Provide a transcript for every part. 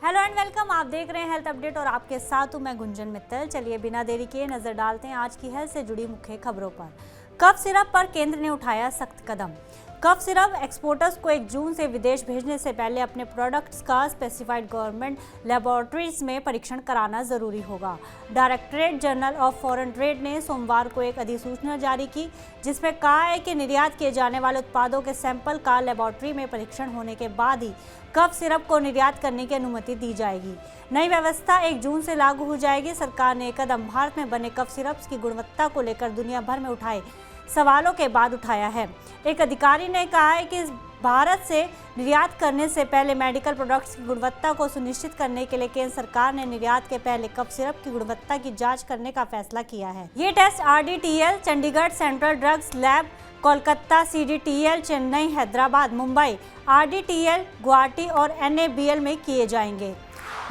Hello and welcome. आप देख रहे हैं हेल्थ अपडेट और आपके साथ हूं मैं गुंजन मित्तल। चलिए बिना देरी किए नजर डालते हैं आज की हेल्थ से जुड़ी मुख्य खबरों पर। कफ सिरप पर केंद्र ने उठाया सख्त कदम। कफ सिरप एक्सपोर्टर्स को 1 जून से विदेश भेजने से पहले अपने प्रोडक्ट्स का स्पेसिफाइड गवर्नमेंट लेबोरेटरीज में परीक्षण कराना जरूरी होगा। Directorate general of foreign trade ने सोमवार को एक अधिसूचना जारी की, जिसमें कहा है कि निर्यात किए जाने वाले उत्पादों के सैंपल का लेबोरेटरी में परीक्षण होने के बाद ही कफ सिरप को निर्यात करने की अनुमति दी जाएगी। नई व्यवस्था 1 जून से लागू हो जाएगी। सरकार ने एक कदम भारत में बने कफ सिरप्स की गुणवत्ता को लेकर दुनिया भर में उठाए सवालों के बाद उठाया है। एक अधिकारी ने कहा है कि भारत से निर्यात करने से पहले मेडिकल प्रोडक्ट्स की गुणवत्ता को सुनिश्चित करने के लिए केंद्र सरकार ने निर्यात के पहले कफ सिरप की गुणवत्ता की जांच करने का फैसला किया है। ये test RDTL Chandigarh central drugs lab, Kolkata CDTL Chennai, Hyderabad, Mumbai RDTL Guwahati और NABL में किए जाएंगे।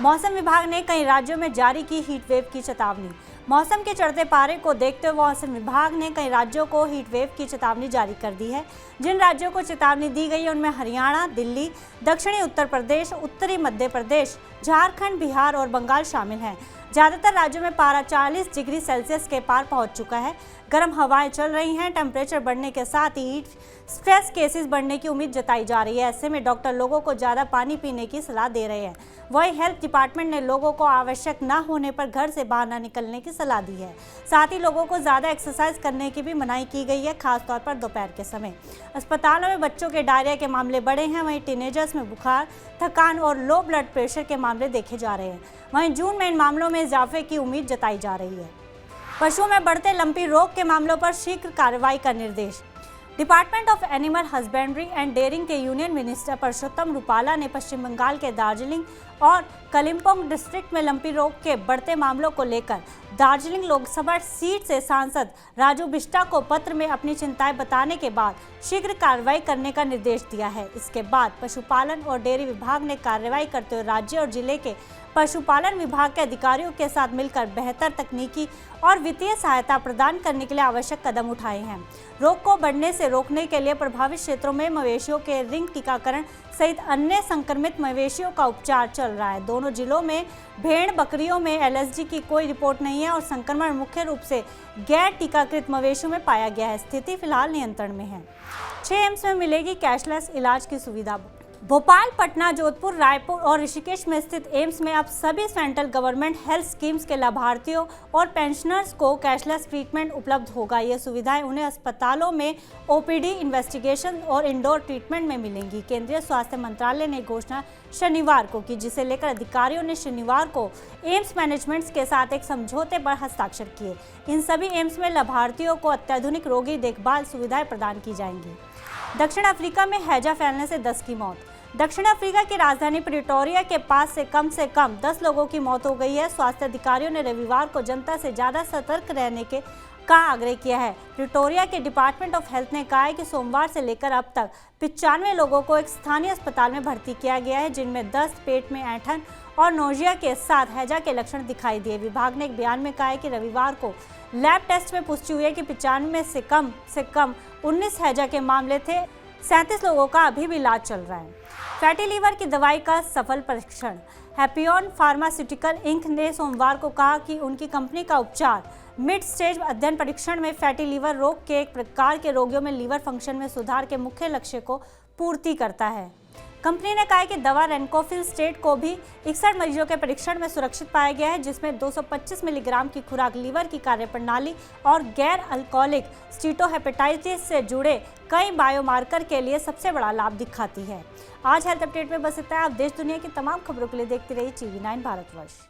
मौसम विभाग ने कई राज्यों में जारी की हीट वेव की चेतावनी। मौसम के चढ़ते पारे को देखते हुए मौसम विभाग ने कई राज्यों को हीट वेव की चेतावनी जारी कर दी है। जिन राज्यों को चेतावनी दी गई है उनमें हरियाणा, दिल्ली, दक्षिणी उत्तर प्रदेश, उत्तरी मध्य प्रदेश, झारखंड, बिहार और बंगाल शामिल हैं। ज़्यादातर राज्यों में पारा 40 डिग्री सेल्सियस के पार पहुंच चुका है। गर्म हवाएं चल रही हैं। टेम्परेचर बढ़ने के साथ ही हीट स्ट्रेस केसेस बढ़ने की उम्मीद जताई जा रही है। ऐसे में डॉक्टर लोगों को ज़्यादा पानी पीने की सलाह दे रहे हैं। वहीं हेल्थ डिपार्टमेंट ने लोगों को आवश्यक न होने पर घर से बाहर न निकलने की सलाह दी है। साथ ही लोगों को ज़्यादा एक्सरसाइज करने की भी मनाही की गई है, खासतौर पर दोपहर के समय। अस्पतालों में बच्चों के डायरिया के मामले बढ़े हैं। वहीं टीनेजर्स में बुखार, थकान और लो ब्लड प्रेशर के मामले देखे जा रहे हैं। वहीं जून में इन मामलों में इजाफे की उम्मीद जताई जा रही है। पशुओं में बढ़ते लंपी रोग के मामलों पर शीघ्र कार्रवाई का निर्देश। Department of animal husbandry and dairying के यूनियन मिनिस्टर परषोत्तम रुपाला ने पश्चिम बंगाल के दार्जिलिंग और कलिम्पोंग डिस्ट्रिक्ट में लंपी रोग के बढ़ते मामलों को लेकर दार्जिलिंग लोकसभा सीट से सांसद राजू बिष्टा को पत्र में अपनी चिंताएं बताने के बाद शीघ्र कार्रवाई करने का निर्देश दिया है। इसके बाद पशुपालन और डेयरी विभाग ने कार्रवाई करते हुए राज्य और जिले के पशुपालन विभाग के अधिकारियों के साथ मिलकर बेहतर तकनीकी और वित्तीय सहायता प्रदान करने के लिए आवश्यक कदम उठाए हैं। रोग को बढ़ने से रोकने के लिए प्रभावित क्षेत्रों में मवेशियों के रिंग टीकाकरण सहित अन्य संक्रमित मवेशियों का उपचार चल रहा है। दोनों जिलों में भेड़ बकरियों में LSD की कोई रिपोर्ट नहीं है और संक्रमण मुख्य रूप से गैर टीकाकृत मवेशियों में पाया गया है। स्थिति फिलहाल नियंत्रण में है। 6 एम्स में मिलेगी कैशलेस इलाज की सुविधा। भोपाल, पटना, जोधपुर, रायपुर और ऋषिकेश में स्थित एम्स में अब सभी सेंट्रल गवर्नमेंट हेल्थ स्कीम्स के लाभार्थियों और पेंशनर्स को कैशलेस ट्रीटमेंट उपलब्ध होगा। ये सुविधाएं उन्हें अस्पतालों में OPD, इन्वेस्टिगेशन और इंडोर ट्रीटमेंट में मिलेंगी। केंद्रीय स्वास्थ्य मंत्रालय ने घोषणा शनिवार को की, जिसे लेकर अधिकारियों ने शनिवार को एम्स मैनेजमेंट के साथ एक समझौते पर हस्ताक्षर किए। इन सभी एम्स में लाभार्थियों को अत्याधुनिक रोगी देखभाल सुविधाएं प्रदान की जाएंगी। दक्षिण अफ्रीका में हैजा फैलने से 10 की मौत। दक्षिण अफ्रीका की राजधानी प्रिटोरिया के पास से कम 10 लोगों की मौत हो गई है। स्वास्थ्य अधिकारियों ने रविवार को जनता से ज़्यादा सतर्क रहने का आग्रह किया है। प्रिटोरिया के डिपार्टमेंट ऑफ हेल्थ ने कहा है कि सोमवार से लेकर अब तक 95 लोगों को एक स्थानीय अस्पताल में भर्ती किया गया है, जिनमें दस्त, पेट में ऐंठन और नोजिया के साथ हैजा के लक्षण दिखाई दिए। विभाग ने एक बयान में कहा है कि रविवार को लैब टेस्ट में पुष्टि हुई है कि 95 में से कम 19 हैजा के मामले थे। 37 लोगों का अभी भी इलाज चल रहा है। फैटी लीवर की दवाई का सफल परीक्षण। हैपियन फार्मास्यूटिकल इंक ने सोमवार को कहा कि उनकी कंपनी का उपचार मिड स्टेज अध्ययन परीक्षण में फैटी लीवर रोग के एक प्रकार के रोगियों में लीवर फंक्शन में सुधार के मुख्य लक्ष्य को पूर्ति करता है। कंपनी ने कहा है कि दवा रेनकोफिल स्टेट को भी 61 मरीजों के परीक्षण में सुरक्षित पाया गया है, जिसमें 225 मिलीग्राम की खुराक लीवर की कार्यप्रणाली और गैर अल्कोहलिक स्टीटोहेपेटाइटिस से जुड़े कई बायोमार्कर के लिए सबसे बड़ा लाभ दिखाती है। आज हेल्थ अपडेट में बस इतना है। आप देश दुनिया की तमाम खबरों के लिए देखते रहिए TV9 भारतवर्ष।